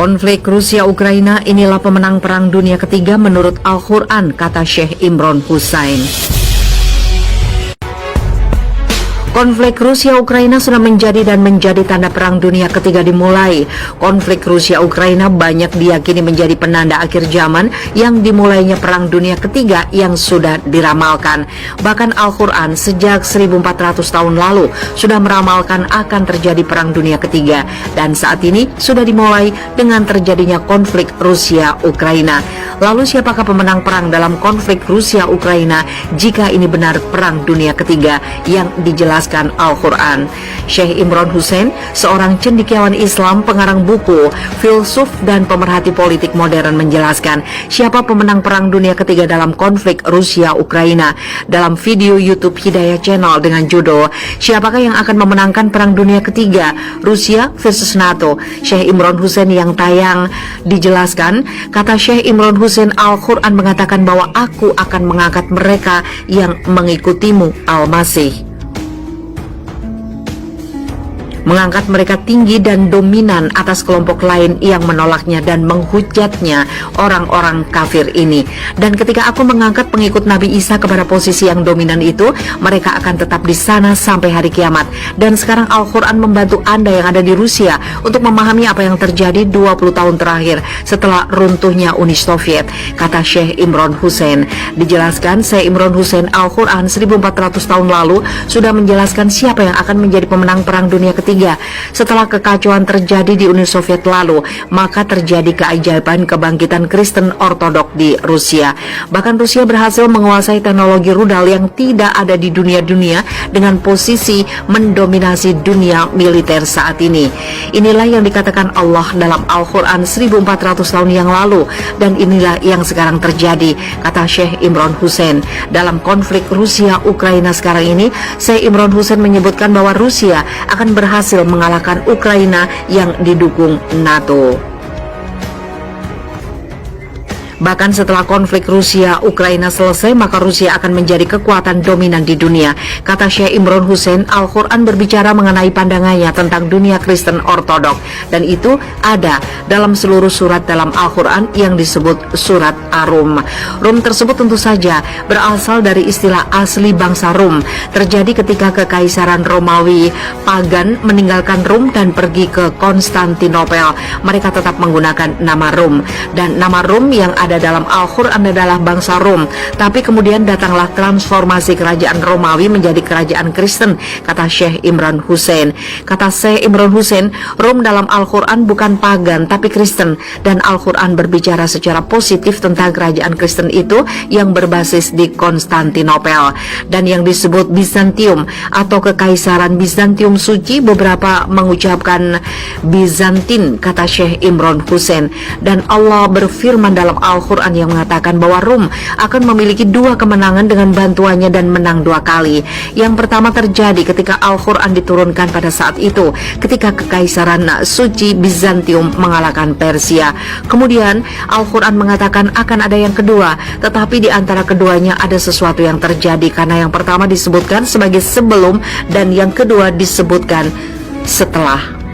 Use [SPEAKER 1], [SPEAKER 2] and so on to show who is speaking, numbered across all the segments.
[SPEAKER 1] Konflik Rusia-Ukraina inilah pemenang Perang Dunia Ketiga menurut Al-Quran, kata Syekh Imron Hussein. Konflik Rusia-Ukraina sudah menjadi tanda Perang Dunia Ketiga dimulai. Konflik Rusia-Ukraina banyak diyakini menjadi penanda akhir zaman yang dimulainya Perang Dunia Ketiga yang sudah diramalkan. Bahkan Al-Quran sejak 1400 tahun lalu sudah meramalkan akan terjadi Perang Dunia Ketiga. Dan saat ini sudah dimulai dengan terjadinya konflik Rusia-Ukraina. Lalu siapakah pemenang perang dalam konflik Rusia-Ukraina jika ini benar Perang Dunia Ketiga yang dijelaskan Al-Quran? Syekh Imron Hussein, seorang cendekiawan Islam, pengarang buku, filsuf dan pemerhati politik modern, menjelaskan siapa pemenang Perang Dunia Ketiga dalam konflik Rusia-Ukraina dalam video YouTube Hidayah Channel dengan judul "Siapakah yang akan memenangkan Perang Dunia Ketiga, Rusia versus NATO?" Syekh Imron Hussein yang tayang dijelaskan, kata Syekh Imron Hussein, Al-Quran mengatakan bahwa aku akan mengangkat mereka yang mengikutimu, Al-Masih. Mengangkat mereka tinggi dan dominan atas kelompok lain yang menolaknya dan menghujatnya, orang-orang kafir ini. Dan ketika aku mengangkat pengikut Nabi Isa kepada posisi yang dominan itu, mereka akan tetap di sana sampai hari kiamat. Dan sekarang Al-Quran membantu Anda yang ada di Rusia untuk memahami apa yang terjadi 20 tahun terakhir setelah runtuhnya Uni Soviet, kata Syekh Imron Hussein. Dijelaskan, Syekh Imron Hussein, Al-Quran 1400 tahun lalu sudah menjelaskan siapa yang akan menjadi pemenang Perang Dunia Ketiga. Setelah kekacauan terjadi di Uni Soviet lalu, maka terjadi keajaiban kebangkitan Kristen Ortodok di Rusia. Bahkan Rusia berhasil menguasai teknologi rudal yang tidak ada di dunia dengan posisi mendominasi dunia militer saat ini. Inilah yang dikatakan Allah dalam Al-Quran 1400 tahun yang lalu, dan inilah yang sekarang terjadi, kata Syekh Imron Hussein. Dalam konflik Rusia-Ukraina sekarang ini, Syekh Imron Hussein menyebutkan bahwa Rusia akan berhasil mengalahkan Ukraina yang didukung NATO. Bahkan setelah konflik Rusia-Ukraina selesai, maka Rusia akan menjadi kekuatan dominan di dunia. Kata Syekh Imron Hussein, Al-Quran berbicara mengenai pandangannya tentang dunia Kristen Ortodok. Dan itu ada dalam seluruh surat dalam Al-Quran yang disebut surat Ar-Rum. Rum tersebut tentu saja berasal dari istilah asli bangsa Rum. Terjadi ketika Kekaisaran Romawi pagan meninggalkan Rum dan pergi ke Konstantinopel. Mereka tetap menggunakan nama Rum. Dan nama Rum yang ada dalam Al-Quran adalah bangsa Rom. Tapi kemudian datanglah transformasi kerajaan Romawi menjadi kerajaan Kristen, kata Syekh Imron Hussein. Kata Syekh Imron Hussein, Rom dalam Al-Quran bukan pagan tapi Kristen, dan Al-Quran berbicara secara positif tentang kerajaan Kristen itu yang berbasis di Konstantinopel dan yang disebut Bizantium atau Kekaisaran Bizantium Suci. Beberapa mengucapkan Bizantin, kata Syekh Imron Hussein. Dan Allah berfirman dalam Al-Quran yang mengatakan bahwa Rum akan memiliki 2 kemenangan dengan bantuannya dan menang 2 kali. Yang pertama terjadi ketika Al-Quran diturunkan pada saat itu, ketika Kekaisaran Suci Bizantium mengalahkan Persia. Kemudian Al-Quran mengatakan akan ada yang kedua, tetapi di antara keduanya ada sesuatu yang terjadi, karena yang pertama disebutkan sebagai sebelum dan yang kedua disebutkan setelah.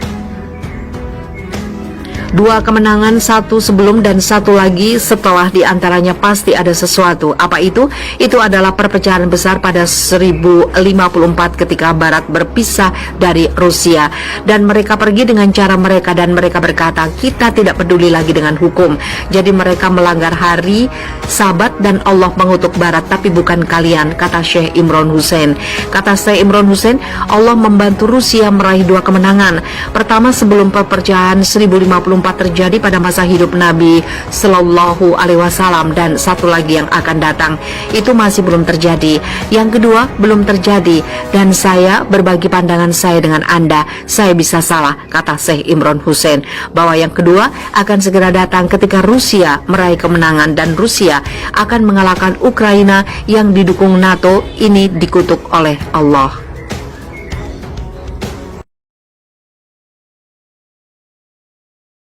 [SPEAKER 1] 2 kemenangan, 1 sebelum dan 1 lagi setelah, diantaranya pasti ada sesuatu. Apa itu? Itu adalah perpecahan besar pada 1054 ketika Barat berpisah dari Rusia dan mereka pergi dengan cara mereka, dan mereka berkata kita tidak peduli lagi dengan hukum. Jadi mereka melanggar hari Sabat dan Allah mengutuk Barat, tapi bukan kalian, kata Syekh Imron Hussein. Kata Syekh Imron Hussein, Allah membantu Rusia meraih 2 kemenangan. Pertama sebelum perpecahan 1054 terjadi pada masa hidup Nabi Sallallahu Alaihi Wasallam, dan satu lagi yang akan datang itu masih belum terjadi. Yang kedua belum terjadi, dan saya berbagi pandangan saya dengan Anda. Saya bisa salah, kata Syekh Imron Hussein, bahwa yang kedua akan segera datang ketika Rusia meraih kemenangan dan Rusia akan mengalahkan Ukraina yang didukung NATO ini dikutuk oleh Allah.